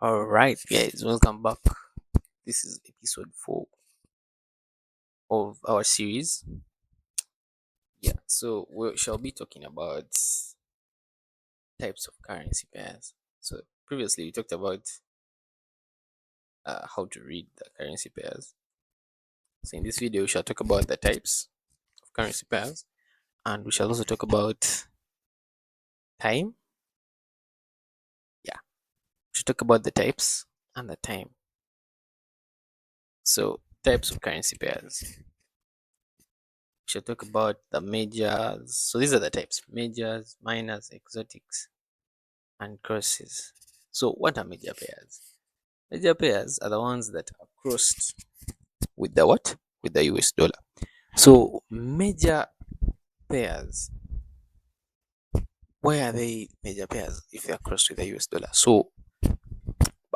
All right, guys, welcome back. This is episode 4 of our series. Yeah, so we shall be talking about types of currency pairs. So previously we talked about how to read the currency pairs. So in this video, we shall talk about the types of currency pairs, and we shall also talk about time. Yeah, we should talk about the types and the time. So types of currency pairs. We shall talk about the majors. So these are the types: majors, minors, exotics, and crosses. So what are major pairs? Major pairs are the ones that are crossed with the what? With the US dollar. So major pairs, why are they major pairs if they are crossed with the US dollar? So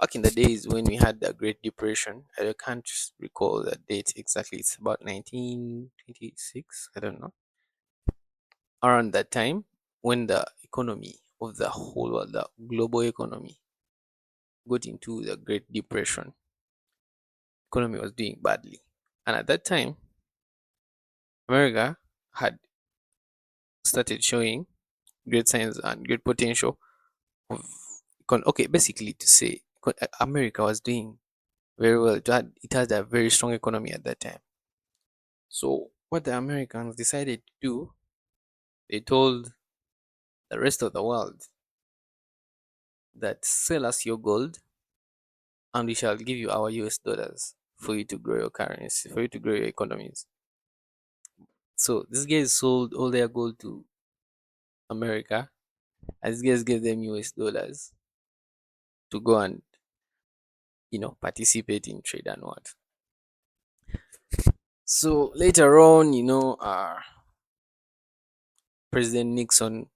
back in the days when we had the Great Depression, I can't recall the date exactly. It's about 1926. I don't know. Around that time, when the economy of the whole world, the global economy, got into the Great Depression, economy was doing badly. And at that time, America had started showing great signs and great potential of okay, basically to say America was doing very well. It had a very strong economy at that time. So what the Americans decided to do, they told the rest of the world that sell us your gold and we shall give you our US dollars for you to grow your currency, for you to grow your economies. So these guys sold all their gold to America, and these guys gave them US dollars to go and participate in trade and what. So later on, President Nixon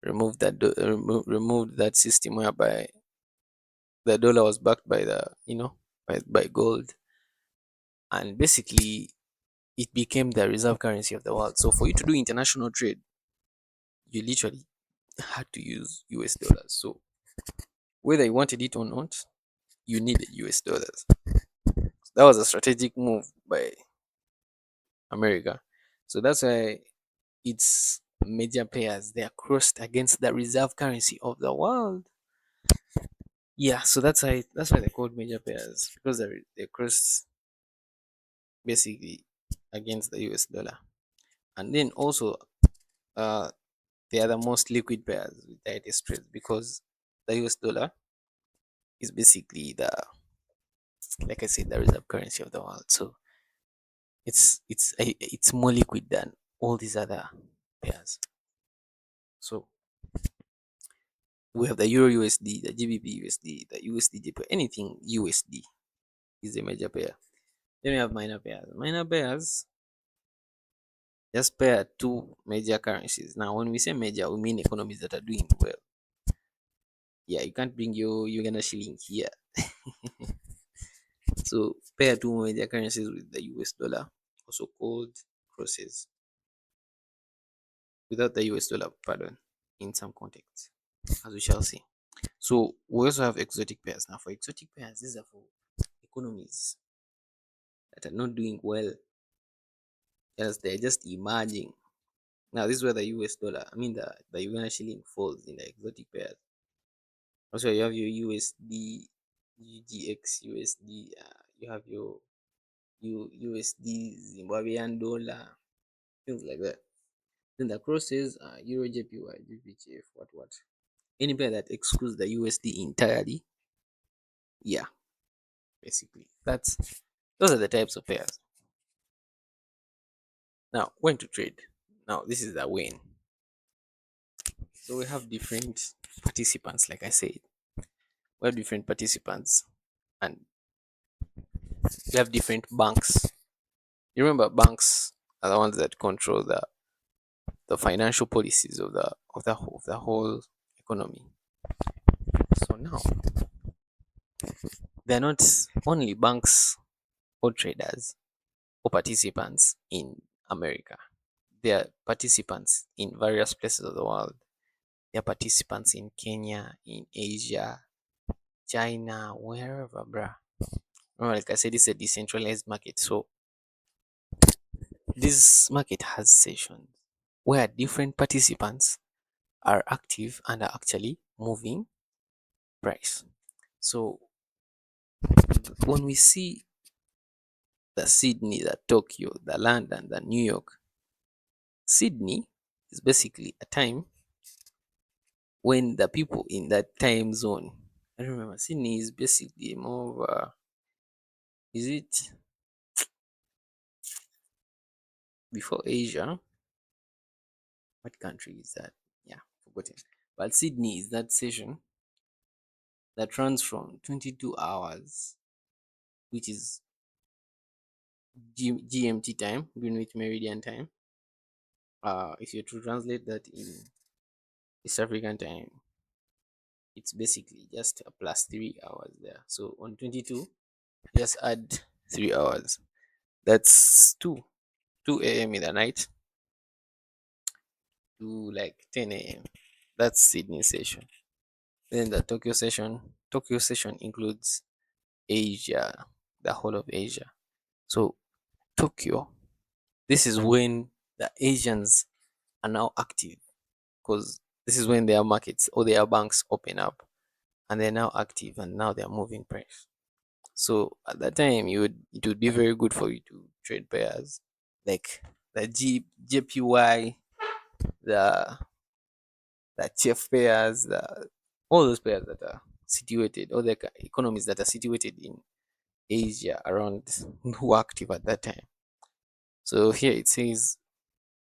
removed that system whereby the dollar was backed by by gold, and basically it became the reserve currency of the world. So for you to do international trade, you literally had to use US dollars. So whether you wanted it or not, you needed US dollars. That was a strategic move by America. So that's why it's major pairs. They are crossed against the reserve currency of the world. Yeah, so that's why they're called major pairs, because they're crossed basically against the US dollar. And then also uh they are the most liquid pairs with the highest trades, because the US dollar is basically the, like I said, the reserve currency of the world. So it's more liquid than all these other pairs. So we have the Euro USD, the GBP USD, the USD JPY, anything USD is a major pair. Then we have minor pairs. Minor pairs just pair two major currencies. Now, when we say major, we mean economies that are doing well. Yeah, you can't bring your Uganda shilling here. So pair two major currencies with the US dollar, also called crosses, without the US dollar, pardon, in some contexts, as we shall see. So we also have exotic pairs. Now, for exotic pairs, these are for economies that are not doing well, as they're just emerging. Now, this is where the US dollar, I mean the Uganda shilling falls in the exotic pairs. Also, you have your USD, UGX, USD, you have your USD, Zimbabwean dollar, things like that. Then the crosses are Euro, JPY, GBP, what. Any pair that excludes the USD entirely, yeah, basically. Those are the types of pairs. Now, when to trade. Now, this is the when. So we have different participants, like I said. We have different participants, and we have different banks. You remember banks are the ones that control the financial policies of the whole economy. So now they're not only banks or traders or participants in America. They are participants in various places of the world. They are participants in Kenya, in Asia, China, wherever, bruh. Remember, like I said, it's a decentralized market. So this market has sessions where different participants are active and are actually moving price. So when we see the Sydney, the Tokyo, the London, the New York, Sydney is basically a time when the people in that time zone. I don't remember. Sydney is basically more of a, is it before Asia? What country is that? Yeah, forgotten. But Sydney is that session that runs from 22 hours, which is GMT time, Greenwich Meridian time. If you to translate that in East African time, it's basically just a plus 3 hours there. So on 22, just add 3 hours. That's 2 a.m. in the night to like 10 a.m. That's Sydney session. Then the Tokyo session. Tokyo session includes Asia, the whole of Asia. So Tokyo, this is when the Asians are now active because this is when their markets or their banks open up and they're now active and now they're moving price. So at that time, it would be very good for you to trade pairs like the JPY, the TF pairs, all those pairs that are situated, all the economies that are situated in Asia around who are active at that time. So here it says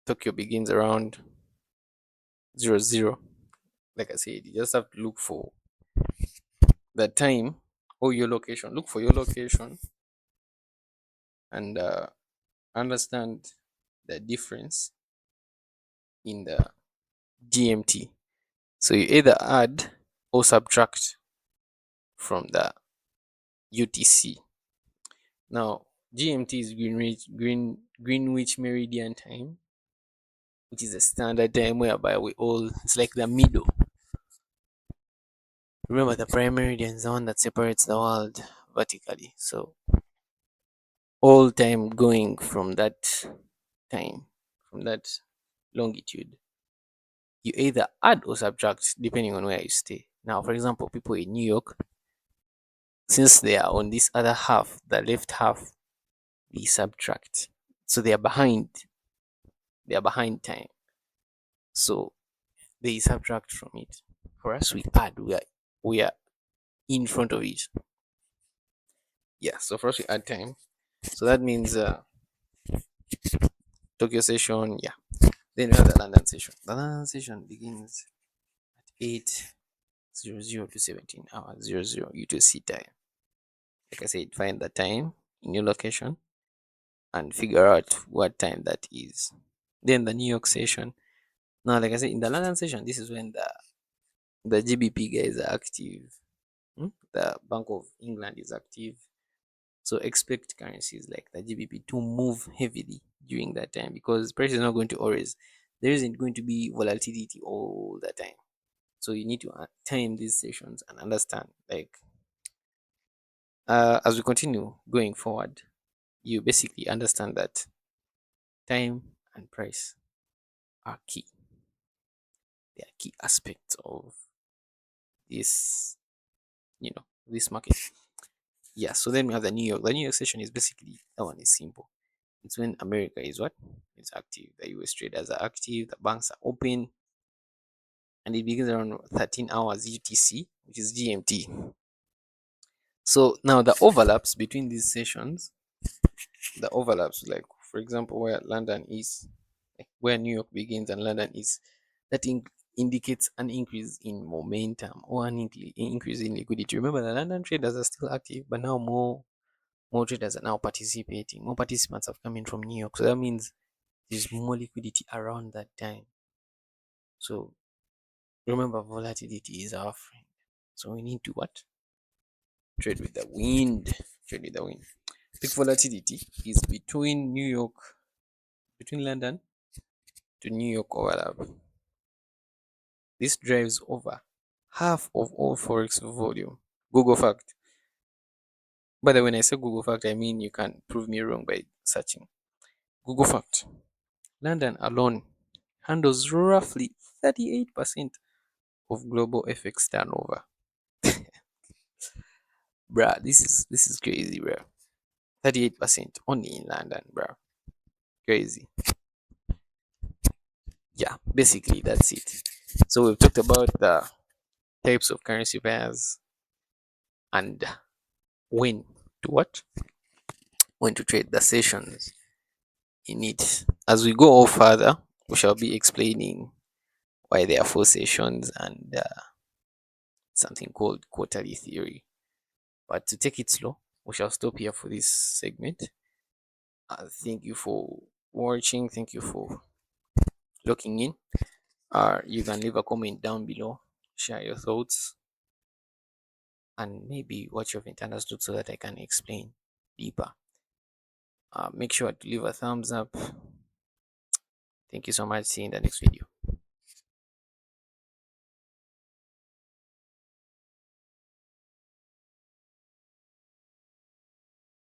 Tokyo begins around 00. Like I said, you just have to look for the time or your location. Look for your location and understand the difference in the GMT. So you either add or subtract from the UTC. Now GMT is Greenwich Meridian time, which is a standard time whereby we all, it's like the middle. Remember, the prime meridian is the one that separates the world vertically. So all time going from that time, from that longitude, you either add or subtract depending on where you stay. Now, for example, people in New York, since they are on this other half, the left half, we subtract. So they are behind. They are behind time. So they subtract from it. For us, we add. We are in front of it. Yeah. So for us, we add time. So that means Tokyo session. Yeah. Then we have the London session. The London session begins at 8:00 to 17 hours 00 UTC time. Like I said, find the time in your location and figure out what time that is. Then the New York session. Now, like I said, in the London session, this is when the GBP guys are active. The Bank of England is active. So expect currencies like the GBP to move heavily during that time because price is not going to always. There isn't going to be volatility all the time. So you need to time these sessions and understand. Like as we continue going forward, you basically understand that time and price are key. They are key aspects of this, this market. Yeah. So then we have the New York. The New York session is basically that one is simple. It's when America is what? It's active. The US traders are active. The banks are open, and it begins around 13 hours UTC, which is GMT. So now the overlaps between these sessions, the overlaps, like for example, where London is, like where New York begins and London is, that indicates an increase in momentum or an increase in liquidity. Remember, the London traders are still active, but now more traders are now participating. More participants have come in from New York, so that means there's more liquidity around that time. So remember, volatility is our friend. So we need to what? Trade with the wind. Trade with the wind. Peak volatility is between London to New York overlap. This drives over half of all forex volume. Google fact. By the way, when I say Google fact, I mean you can prove me wrong by searching. Google fact. London alone handles roughly 38% of global FX turnover. Bruh, this is crazy, bruh. 38% only in London, bruh. Crazy. Yeah, basically that's it. So we've talked about the types of currency pairs and when to what? When to trade the sessions in it. As we go on further, we shall be explaining why there are four sessions and something called quarterly theory. But to take it slow, we shall stop here for this segment. Thank you for watching. Thank you for looking in. You can leave a comment down below, share your thoughts, and maybe what you've understood so that I can explain deeper. Make sure to leave a thumbs up. Thank you so much. See you in the next video.